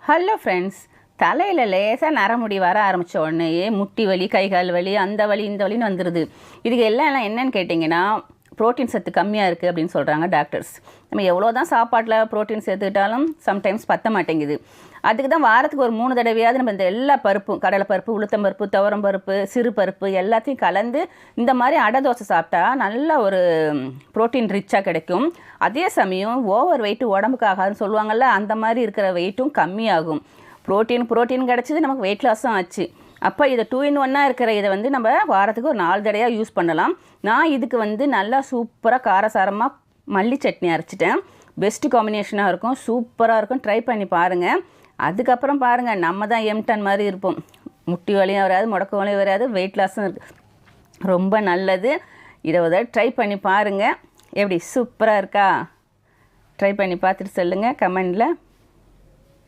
Hello friends, தலையில் லேசாக நரமுடி வர ஆரம்பித்த உடனேயே முட்டி வலி, கை கால் வலி, அந்த வலி இந்த வலின்னு வந்துடுது. இதுக்கு எல்லாம் என்னென்னு கேட்டிங்கன்னா, ப்ரோட்டீன் சத்து கம்மியாக இருக்குது அப்படின்னு சொல்கிறாங்க டாக்டர்ஸ். நம்ம எவ்வளோ தான் சாப்பாட்டில் ப்ரோட்டீன் சேர்த்துக்கிட்டாலும் சம்டைம்ஸ் பற்ற மாட்டேங்குது. அதுக்கு தான் வாரத்துக்கு ஒரு 3 தடவையாவது நம்ம இந்த எல்லா பருப்பும், கடலை பருப்பு, உளுத்தம் பருப்பு, துவரம் பருப்பு, சிறு பருப்பு எல்லாத்தையும் கலந்து இந்த மாதிரி அடை தோசை சாப்பிட்டா நல்ல ஒரு ப்ரோட்டீன் ரிச்சாக கிடைக்கும். அதே சமயம் ஓவர் வெயிட்டு உடம்புக்கு ஆகாதுன்னு சொல்லுவாங்கள்ல, அந்த மாதிரி இருக்கிற வெயிட்டும் கம்மியாகும். ப்ரோட்டீன் கிடச்சிது, நமக்கு வெயிட் லாஸும் ஆச்சு. அப்போ இதை 2 in 1 இருக்கிற இதை வந்து நம்ம வாரத்துக்கு ஒரு 4 தடவையாக யூஸ் பண்ணலாம். நான் இதுக்கு வந்து நல்லா சூப்பராக காரசாரமாக மல்லி சட்னி அரைச்சிட்டேன். பெஸ்ட்டு காம்பினேஷனாக இருக்கும், சூப்பராக இருக்கும். ட்ரை பண்ணி பாருங்கள். அதுக்கப்புறம் பாருங்கள், நம்ம தான் எம்டன் மாதிரி இருப்போம். முட்டி வலியும் வராது, முடக்கு வலியும் வராது, வெயிட் லாஸும் இருக்குது. ரொம்ப நல்லது. இதை ட்ரை பண்ணி பாருங்கள். எப்படி சூப்பராக இருக்கா? ட்ரை பண்ணி பார்த்துட்டு சொல்லுங்கள் கமெண்டில்.